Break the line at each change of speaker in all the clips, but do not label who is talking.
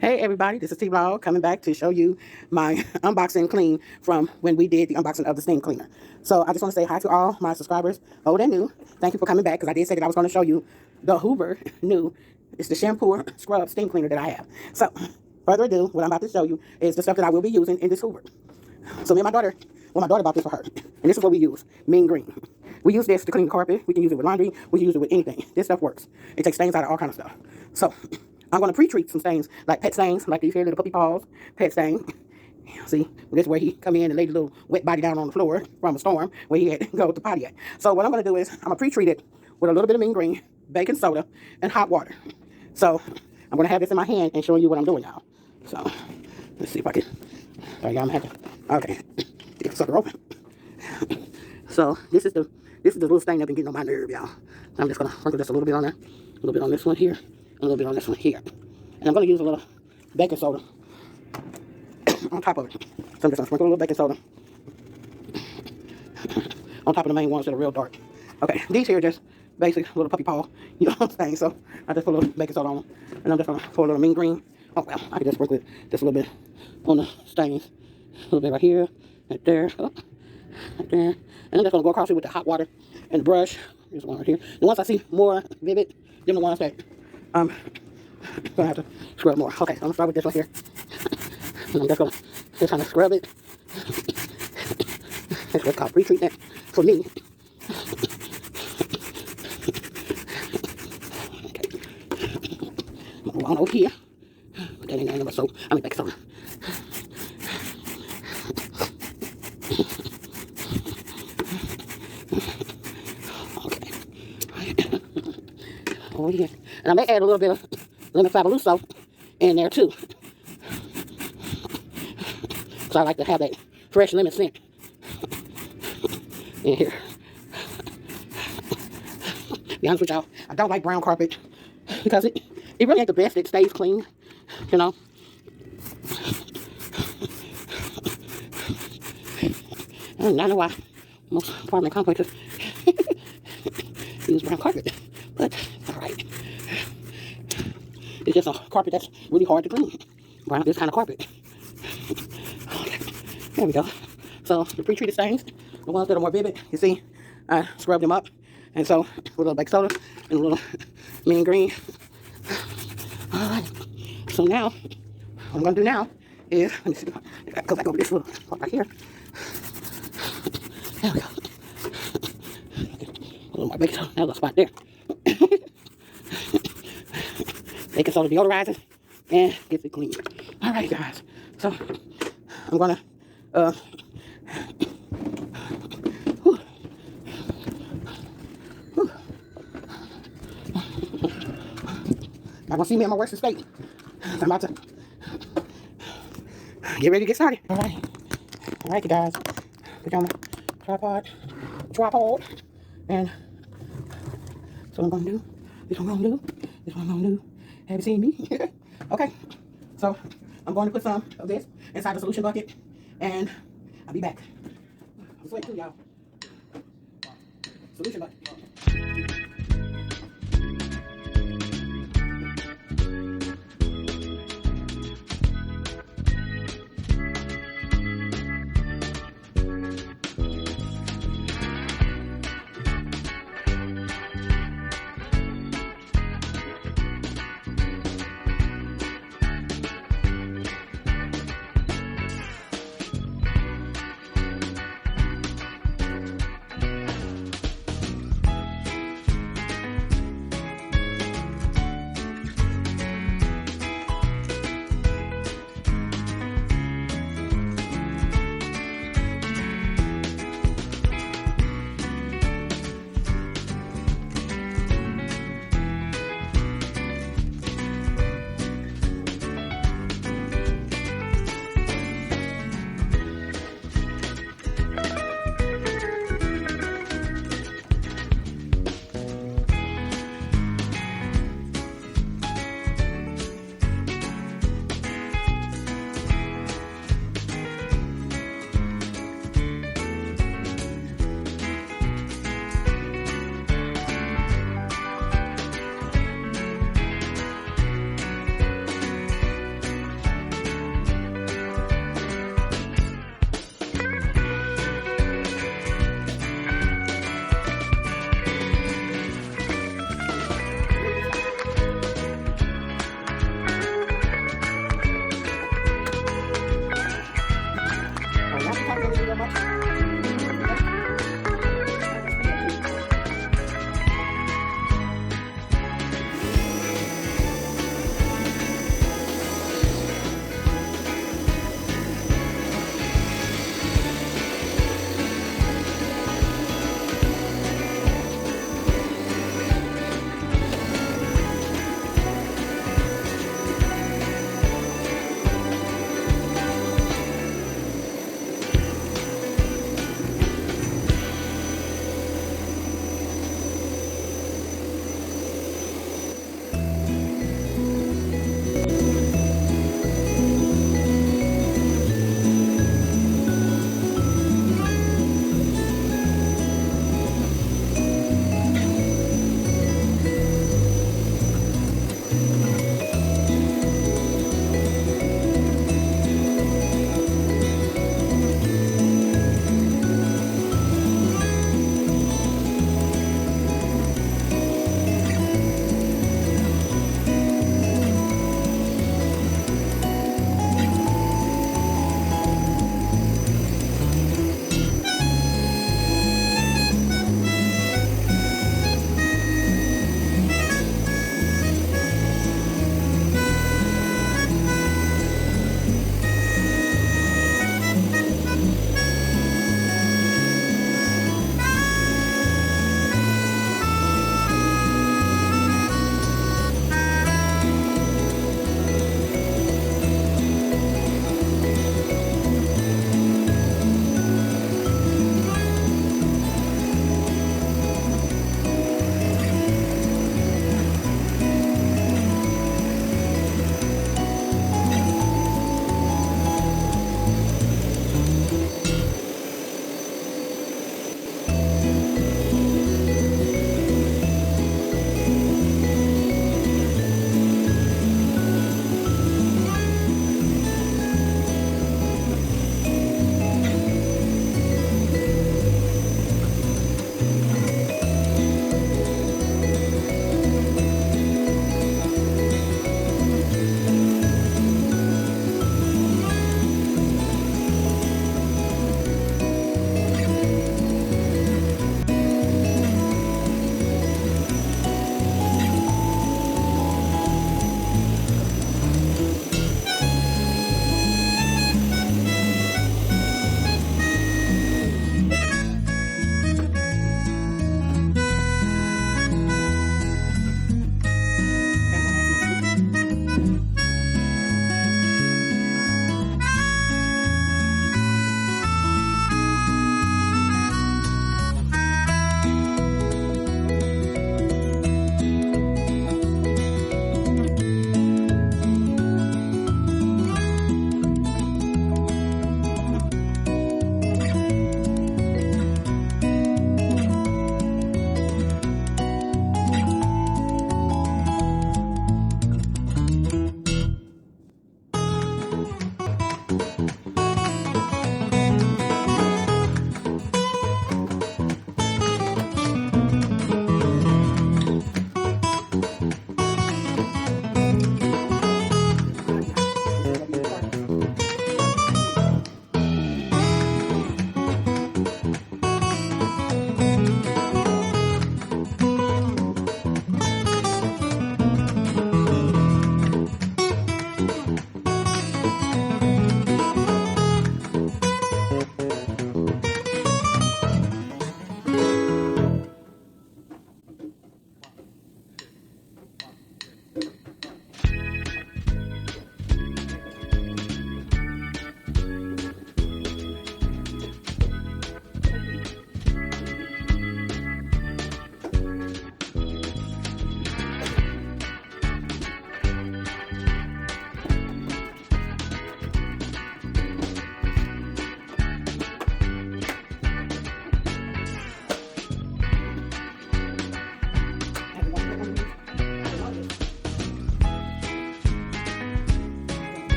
Hey everybody, this is T-Vlog coming back to show you my unboxing clean from when we did the unboxing of the steam cleaner. So I just want to say hi to all my subscribers, old and new. Thank you for coming back because I did say that I was going to show you the Hoover new. It's the shampoo scrub steam cleaner that I have. So further ado, what I'm about to show you is the stuff that I will be using in this Hoover. So me and my daughter bought this for her. And this is what we use, mean green. We use this to clean the carpet. We can use it with laundry. We can use it with anything. This stuff works. It takes stains out of all kind of stuff. So I'm going to pre-treat some stains, like pet stains, like these here little puppy paws, pet stain. See, this is where he come in and lay the little wet body down on the floor from a storm where he had to go to the potty at. So what I'm going to do is I'm going to pre-treat it with a little bit of mean green, baking soda, and hot water. So I'm going to have this in my hand and showing you what I'm doing now. So let's see if I can. There you go. I'm having. Okay, get the sucker open. So this is the little stain that's been getting on my nerve, y'all. I'm just going to sprinkle this a little bit on there, a little bit on this one here, and a little bit on this one here. And I'm going to use a little baking soda on top of it. So I'm just going to sprinkle a little baking soda on top of the main ones that are real dark. Okay, these here are just basic little puppy paw, you know what I'm saying? So I just put a little baking soda on them. And I'm just going to pour a little mean green. Oh, well, I can just sprinkle it just a little bit on the stains. A little bit right here, right there, right there. And I'm just going to go across it with the hot water and the brush. There's one right here. The ones I see more vivid than the ones that I'm going to have to scrub more. Okay, so I'm going to start with this one here. And I'm just going to just kind of scrub it. That's what's called pre-treatment for me. Okay. I'm going to go on over here. Put that in there, soap. I mean, baking soda. Over here. And I may add a little bit of lemon fabuloso in there too. So I like to have that fresh lemon scent in here. To be honest with y'all, I don't like brown carpet because it really ain't the best. It stays clean, you know. I don't know why most apartment complexes use brown carpet, but it's all right. It's just a carpet that's really hard to clean. Brown, this kind of carpet. Okay, there we go. So the pre-treated stains, the ones that are more vivid, you see, I scrubbed them up, and so with a little baking soda and a little mean green. All right. So now, what I'm gonna do now is, let me see, because I go over this little part right here. There we go. A little more baking soda. That little spot there. Baking soda deodorizing and gets it clean. All right, guys. So I'm gonna y'all gonna see me in my worst state. I'm about to get ready to get started. All right, you guys. Put you on my tripod, and so I'm gonna do. This one I'm gonna do. Have you seen me? Okay. So I'm going to put some of this inside the solution bucket, and I'll be back. I'm sweating too, y'all. Solution bucket.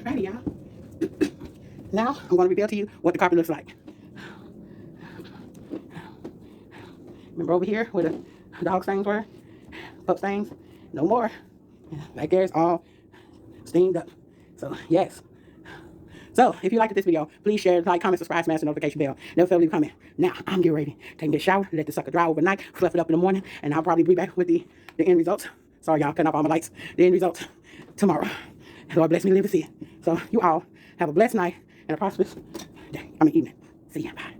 Alrighty, y'all. Now, I'm going to reveal to you what the carpet looks like. Remember over here where the dog stains were? Pup stains? No more. Back there is all steamed up. So, yes. So, if you liked this video, please share, like, comment, subscribe, smash the notification bell. Never fail to leave a comment. Now, I'm getting ready. Taking this shower, let the sucker dry overnight, fluff it up in the morning, and I'll probably be back with the end results. Sorry, y'all, cutting off all my lights. The end results tomorrow. Lord bless me to live to see it. So, you all have a blessed night and a prosperous day. Evening. See ya. Bye.